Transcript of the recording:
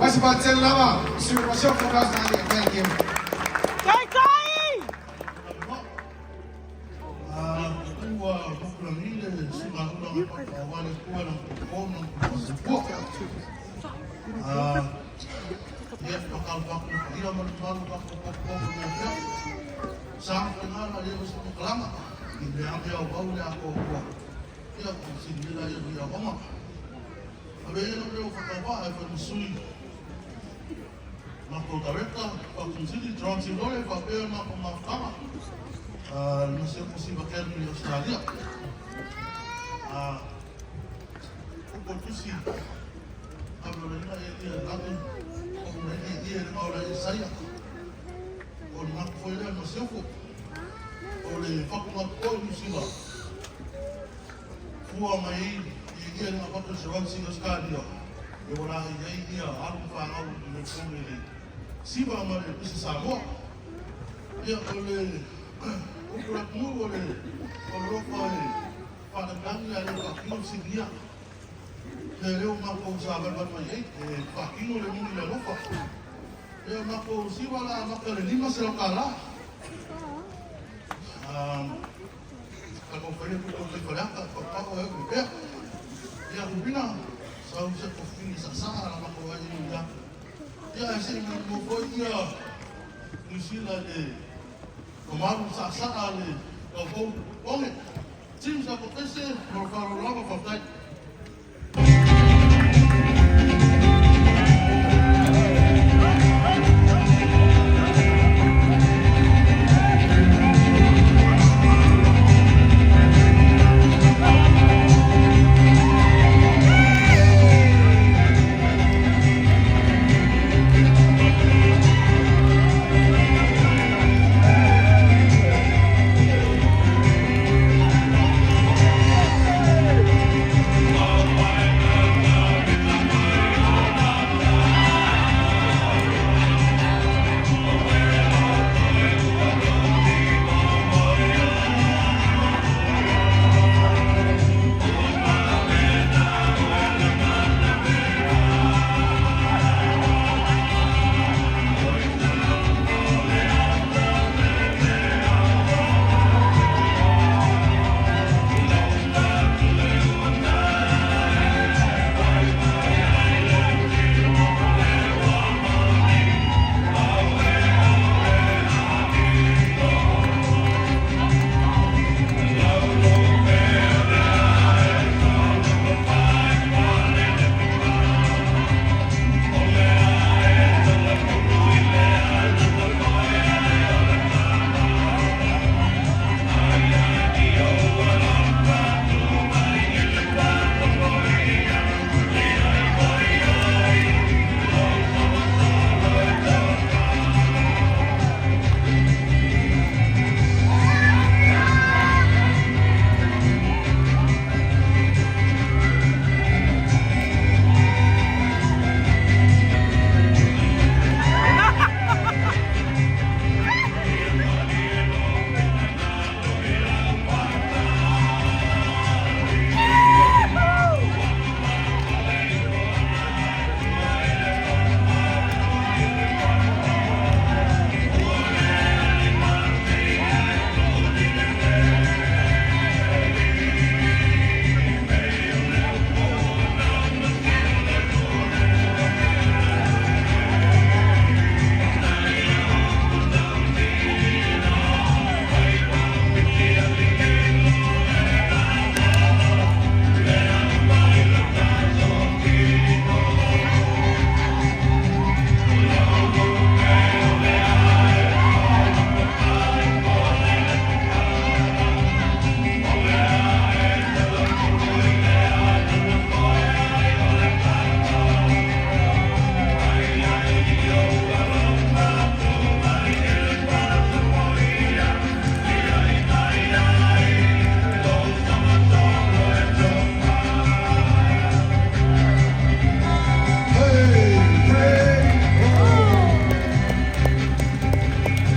Mas Marcel Lama, Supervisor for House Nadia. Thank you. Mako tareta, pakunsili, transilore, papel, mako mahkama. Nasi musiba kerni di Australia. Uko tusi, kalau mereka dia lalu, kalau mereka dia oleh saya, oleh mako foya nasiku, oleh fakumat kau musiba. Fua mai dia nak pakai serang singa sekali dia. Dia orang dia alu faham dengan semua siapa mana bisa sama. Dia oleh ukuran mu oleh orang pada kami ada pakai singa. Dia mampu sahabat bermain. Pakai oleh mu dia lupa. Dia mampu siapa lah makan 5 serangkala. Kalau kau pun berangkat, kau ya. Dia berbina. Saya usah kopi sasar sama kau aja ni dah. Ya saya mau kau dia, mestilah deh. Kemarin sasar deh. Kau ni, tim saya kau kasih, kalau lama kau tak